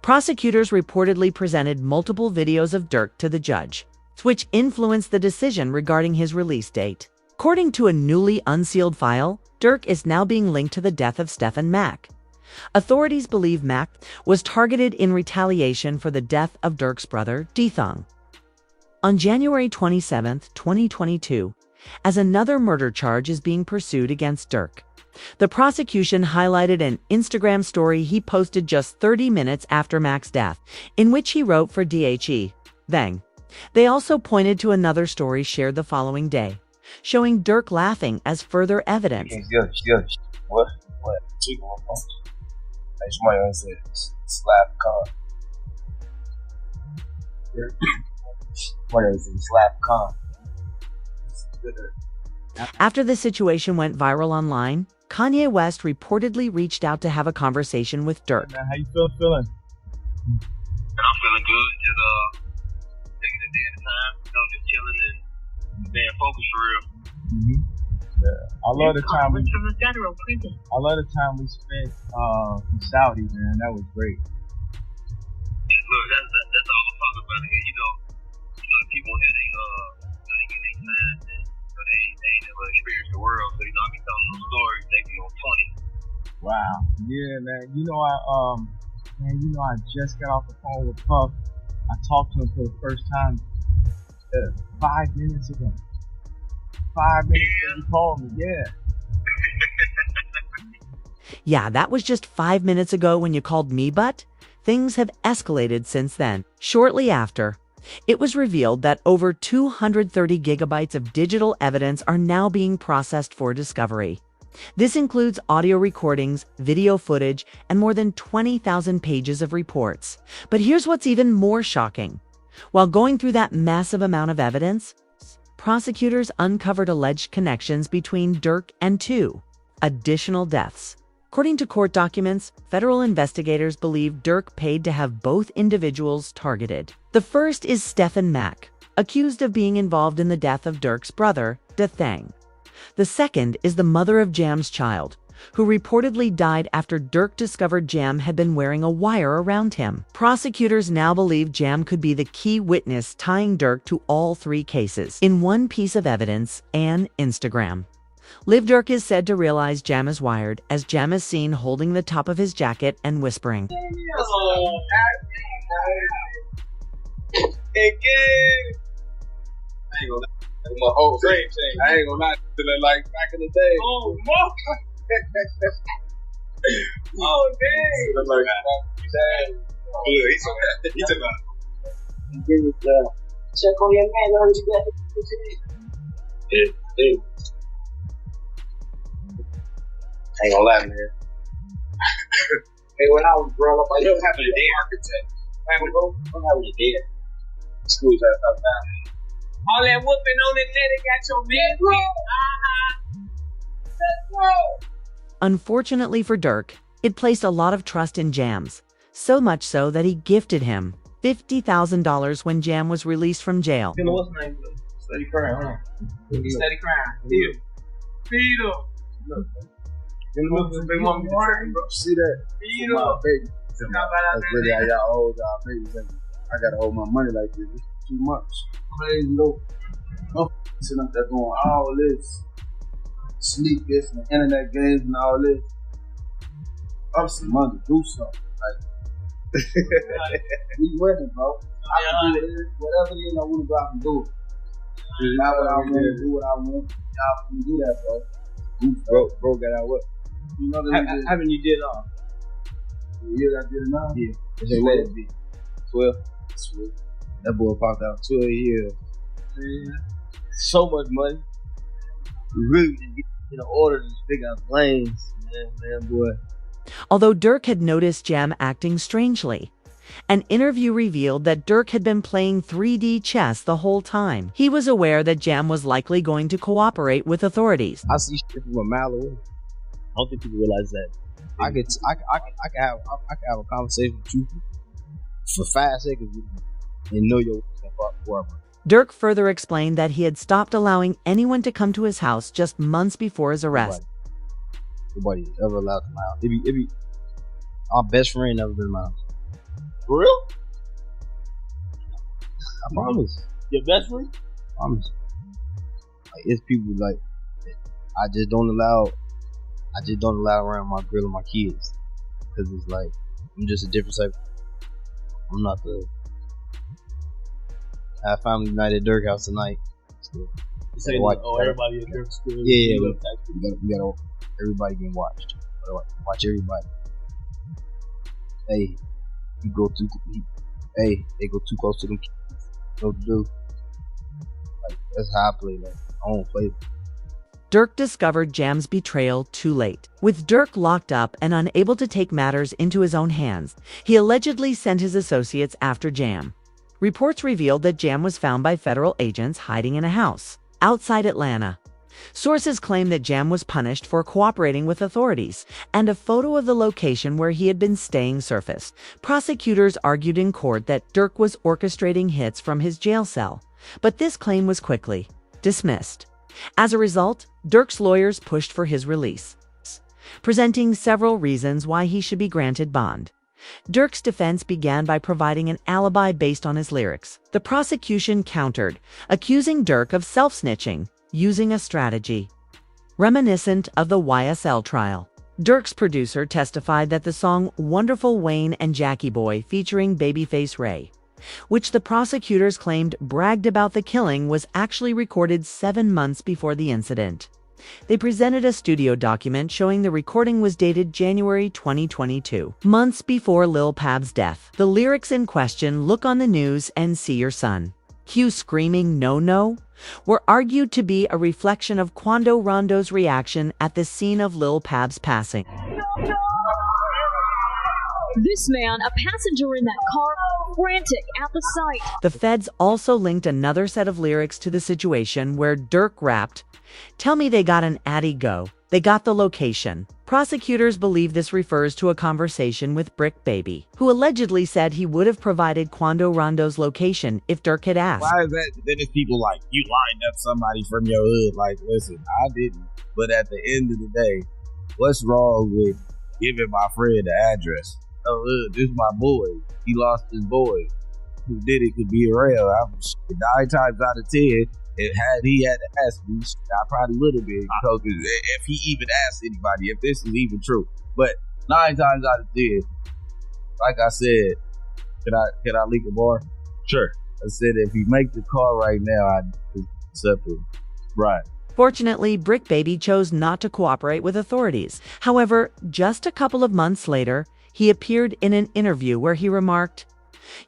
Prosecutors reportedly presented multiple videos of Durk to the judge, which influenced the decision regarding his release date. According to a newly unsealed file, Durk is now being linked to the death of Stephen Mack. Authorities believe Mack was targeted in retaliation for the death of Durk's brother, D-Thong. On January 27, 2022, as another murder charge is being pursued against Durk. The prosecution highlighted an Instagram story he posted just 30 minutes after Mack's death, in which he wrote for DHE, Thang. They also pointed to another story shared the following day, showing Durk laughing as further evidence. What? Somebody else said slap con. Somebody else said slap con. After the situation went viral online, Kanye West reportedly reached out to have a conversation with Durk. How you feeling? I'm feeling good. Just taking a day at a time. Just chilling and staying focused for real. Yeah. I love the time we spent in Saudi, man. That was great. Look, that's all I'm talking about here. You know the people here, they get their time, and they ain't never experienced the world. So I be telling them stories. They be on 20. Wow. Yeah, man. I just got off the phone with Puff. I talked to him for the first time 5 minutes ago. 5 minutes ago, he called me. Yeah. Yeah, that was just 5 minutes ago when you called me, but things have escalated since then. Shortly after, it was revealed that over 230 gigabytes of digital evidence are now being processed for discovery. This includes audio recordings, video footage, and more than 20,000 pages of reports. But here's what's even more shocking. While going through that massive amount of evidence, prosecutors uncovered alleged connections between Durk and 2 additional deaths. According to court documents, federal investigators believe Durk paid to have both individuals targeted. The first is Stephen Mack, accused of being involved in the death of Durk's brother, D-Thang. The second is the mother of Jam's child, who reportedly died after Durk discovered Jam had been wearing a wire around him. Prosecutors now believe Jam could be the key witness tying Durk to all 3 cases. In one piece of evidence, and Instagram, Lil Durk is said to realize Jam is wired, as Jam is seen holding the top of his jacket and whispering. My whole same thing. I ain't gonna lie, feeling like back in the day. Oh, fuck. Oh, dang. Look like he took out. Check on your man, I heard you got it. Yeah. I ain't gonna lie, man. Hey, when I was growing up, I never having a day architect. I'm having a day. School's out now. All that whooping on the net, got your man. Let's go. Unfortunately for Durk, it placed a lot of trust in Jam's, so much so that he gifted him $50,000 when Jam was released from jail. You know what's name? Steady crying, huh? Steady crying. Feed him. They want me to train, bro. See that? Feed him. Baby. That's really how y'all hold y'all babies. I gotta hold my money like this. It's too much. Crazy though. I'm sitting up there doing all this. Sleep this and internet games and all this. I'm some money to do something. Like, we winning, bro. I can do it. Whatever it is, I want to go out and do it. Now what I want to do what I want. Y'all can do that, bro. Bro got out what? You know that Haven't you did the years I did it now? Yeah. It's your last bit. 12. That boy popped out 12 years. Yeah. So much money. We really didn't get in order to pick out lanes. Man, boy. Although Durk had noticed Jam acting strangely, an interview revealed that Durk had been playing 3D chess the whole time. He was aware that Jam was likely going to cooperate with authorities. I see shit from a mile away. I don't think people realize that. I could have a conversation with you for 5 seconds and know your forever. Durk further explained that he had stopped allowing anyone to come to his house just months before his arrest. Nobody ever allowed to my house. It be our best friend never been in my house. For real? I promise. Your best friend? I promise. Like, it's people like I just don't allow around my girl and my kids because it's like I'm just a different type. I'm not the have family night at Durk house tonight. So, everybody at Durk school. Yeah, we gotta everybody getting watched. Watch everybody. Hey, they go too close to them kids. What to do? Like, that's how I play. Like, I don't play. Durk discovered Jam's betrayal too late. With Durk locked up and unable to take matters into his own hands, he allegedly sent his associates after Jam. Reports revealed that Jam was found by federal agents hiding in a house outside Atlanta. Sources claim that Jam was punished for cooperating with authorities, and a photo of the location where he had been staying surfaced. Prosecutors argued in court that Durk was orchestrating hits from his jail cell, but this claim was quickly dismissed. As a result, Durk's lawyers pushed for his release, presenting several reasons why he should be granted bond. Durk's defense began by providing an alibi based on his lyrics. The prosecution countered, accusing Durk of self-snitching, using a strategy reminiscent of the YSL trial. Durk's producer testified that the song Wonderful Wayne and Jackie Boy featuring Babyface Ray, which the prosecutors claimed bragged about the killing, was actually recorded 7 months before the incident. They presented a studio document showing the recording was dated January 2022, months before Lil Pab's death. The lyrics in question, "Look on the news and see your son," cue screaming "no, no," were argued to be a reflection of Quando Rondo's reaction at the scene of Lil Pab's passing. This man, a passenger in that car, frantic at the sight. The feds also linked another set of lyrics to the situation where Durk rapped, "Tell me they got an Addy go. They got the location." Prosecutors believe this refers to a conversation with Brick Baby, who allegedly said he would have provided Quando Rondo's location if Durk had asked. Why is that? Then it's people like, you lined up somebody from your hood. Like, listen, I didn't. But at the end of the day, what's wrong with giving my friend the address? Oh, this is my boy. He lost his boy. Who did it could be around. I'm 9 times out of 10. And had he had to ask me, I probably would have been. If he even asked anybody, if this is even true. But 9 times out of 10, like I said, can I leak a bar? Sure. I said if he make the call right now, I'd accept it. Right. Fortunately, Brick Baby chose not to cooperate with authorities. However, just a couple of months later, he appeared in an interview where he remarked,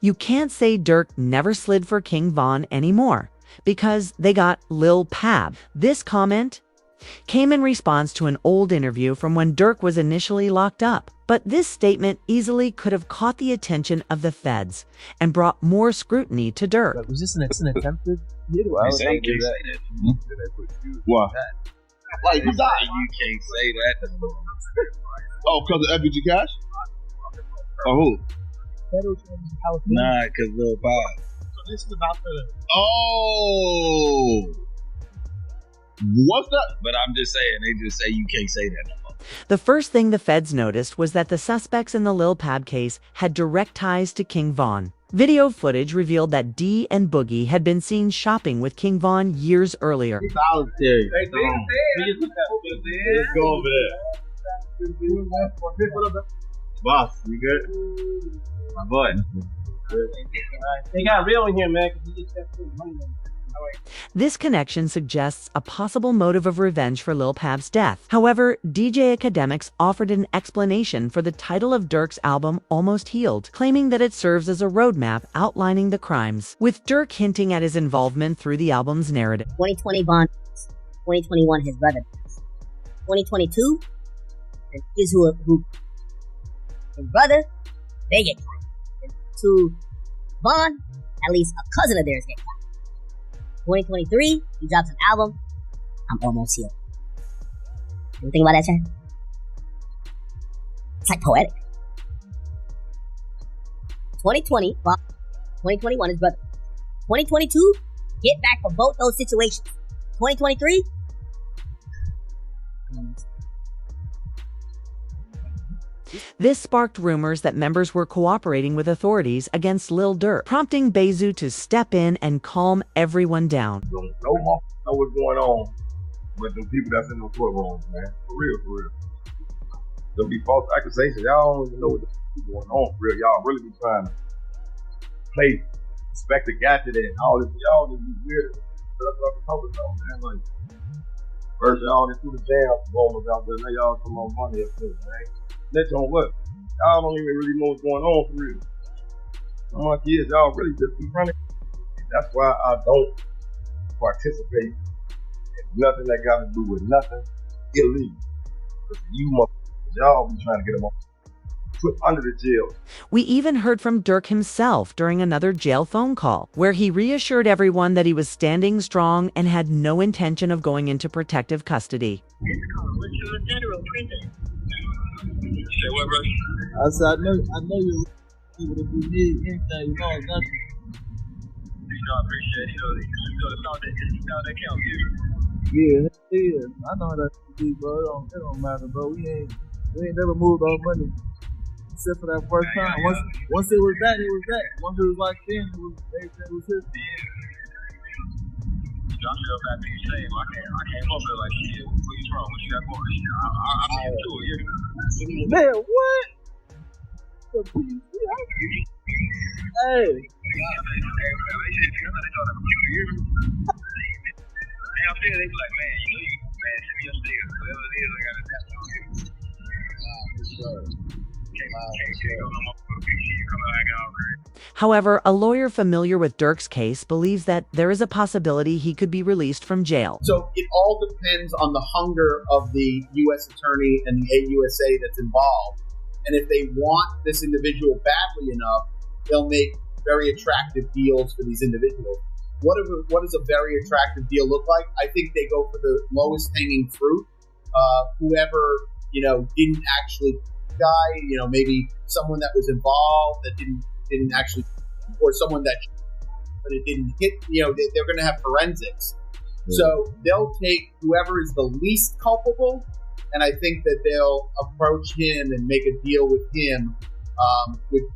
"You can't say Durk never slid for King Von anymore, because they got Lil Pab." This comment came in response to an old interview from when Durk was initially locked up. But this statement easily could have caught the attention of the feds and brought more scrutiny to Durk. Like, was this an attempted? You say that. Why? Like, you died. You can't say that. Oh, because of FBG Cash? Or who? Nah, because Lil Pab. So this is about the. Oh! What's that? But I'm just saying, they just say you can't say that no more. The first thing the feds noticed was that the suspects in the Lil Pab case had direct ties to King Von. Video footage revealed that D and Boogie had been seen shopping with King Von years earlier. Solitary. Let's go over there. Boss, you good? My boy. They got real in here, man, because he just got money. This connection suggests a possible motive of revenge for Lil Pab's death. However, DJ Academics offered an explanation for the title of Durk's album, Almost Healed, claiming that it serves as a roadmap outlining the crimes, with Durk hinting at his involvement through the album's narrative. 2020 Bond, 2021 his brother, 2022 is who his brother, they get caught. To Bond, at least a cousin of theirs get caught. 2023, he drops an album, I'm Almost Healed. You think about that, Chad? It's like poetic. 2020, 2021 is brother. 2022, get back for both those situations. 2023, This sparked rumors that members were cooperating with authorities against Lil Durk, prompting Bezu to step in and calm everyone down. No motherfucker know what's going on with the people that's in the courtrooms, man. For real. There'll be false accusations. Y'all don't even know what the fuck is going on. For real, y'all really be trying to play Inspector Gadget and all this. Y'all just be weird stuff about the public, though, man. Like, first y'all into the jail ballers out there. Now y'all come on money up there, man. Snitch on what? Y'all don't even really know what's going on for real. Some of my kids, y'all really just be running. That's why I don't participate in nothing that got to do with nothing illegal. Because you motherfuckers, y'all be trying to get them on. Put under the jail. We even heard from Durk himself during another jail phone call, where he reassured everyone that he was standing strong and had no intention of going into protective custody. This call was from a federal prison. Say what, bro? I said, I know you. If you need anything, you know nothing. I appreciate it. You know the thought that counts here. Yeah. I know how that be, bro. It don't matter, bro. We ain't never moved our money. Except for that first time. Once it was that, it was that. Once it was like then, everything was his. I feel bad for you saying, I can't help it like shit. Where you from? What you got going? I'm into it, yeah. Man, what? Hey. They be like, man, you know you, man, send me your stickers. Whatever it is, I gotta tap you. For sure. However, a lawyer familiar with Durk's case believes that there is a possibility he could be released from jail. So it all depends on the hunger of the U.S. attorney and the AUSA that's involved. And if they want this individual badly enough, they'll make very attractive deals for these individuals. What does a very attractive deal look like? I think they go for the lowest hanging fruit. Whoever, didn't actually die, maybe someone that was involved that didn't actually, or someone that, but it didn't hit, they're going to have forensics. Yeah. So they'll take whoever is the least culpable, and I think that they'll approach him and make a deal with him,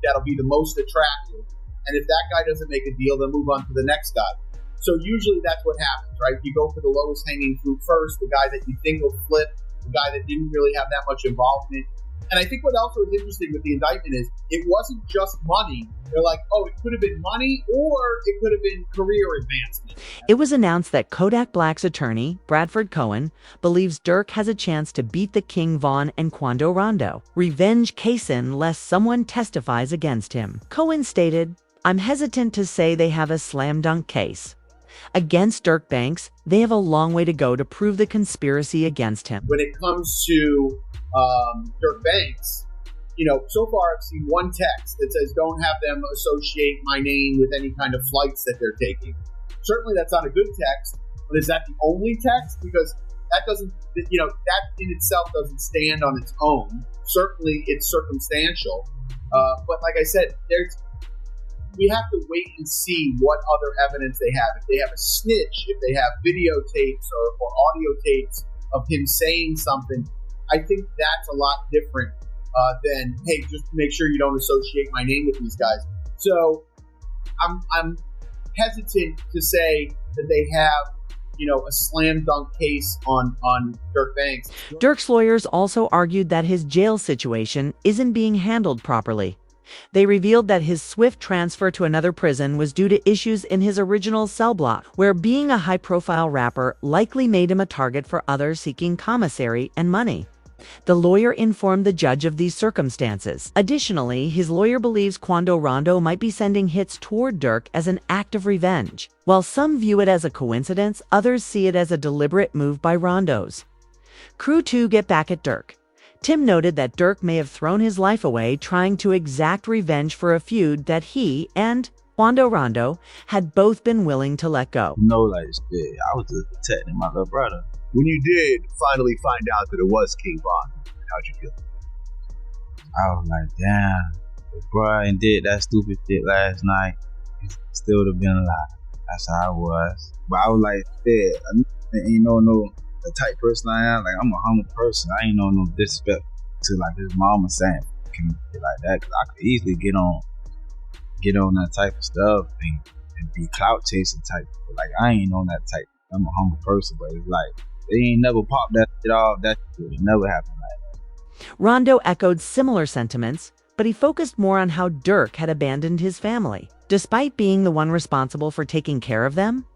that'll be the most attractive. And if that guy doesn't make a deal, they'll move on to the next guy. So usually that's what happens, right? You go for the lowest hanging fruit first, the guy that you think will flip, the guy that didn't really have that much involvement. And I think what also is interesting with the indictment is it wasn't just money. They're like, oh, it could have been money or it could have been career advancement. It was announced that Kodak Black's attorney, Bradford Cohen, believes Durk has a chance to beat the King Von and Quando Rondo, revenge casein lest someone testifies against him. Cohen stated, "I'm hesitant to say they have a slam dunk case. Against Durk Banks, they have a long way to go to prove the conspiracy against him." When it comes to Durk Banks, so far I've seen one text that says don't have them associate my name with any kind of flights that they're taking. Certainly that's not a good text, but is that the only text? Because that doesn't, that in itself doesn't stand on its own. Certainly it's circumstantial. But like I said, we have to wait and see what other evidence they have. If they have a snitch, if they have videotapes or audio tapes of him saying something, I think that's a lot different than, hey, just make sure you don't associate my name with these guys. So I'm hesitant to say that they have, a slam dunk case on Durk Banks. Durk's lawyers also argued that his jail situation isn't being handled properly. They revealed that his swift transfer to another prison was due to issues in his original cell block, where being a high-profile rapper likely made him a target for others seeking commissary and money. The lawyer informed the judge of these circumstances. Additionally, his lawyer believes Quando Rondo might be sending hits toward Durk as an act of revenge. While some view it as a coincidence, others see it as a deliberate move by Rondo's crew to get back at Durk. Tim noted that Durk may have thrown his life away trying to exact revenge for a feud that he and Quando Rondo had both been willing to let go. Like shit, I was just protecting my little brother. When you did finally find out that it was King Von, how'd you feel? I was like, damn, if Brian did that stupid shit last night, he still would have been alive. That's how I was. But I was like, shit, I ain't no the type person I am. Like, I'm a humble person. I ain't no disrespect to like his mama saying communicate like that, because I could easily get on that type of stuff and be clout chasing type. But like I ain't on that type. I'm a humble person, but it's like they ain't never popped that shit off. That shit would never happen like that. Rondo echoed similar sentiments, but he focused more on how Durk had abandoned his family. Despite being the one responsible for taking care of them,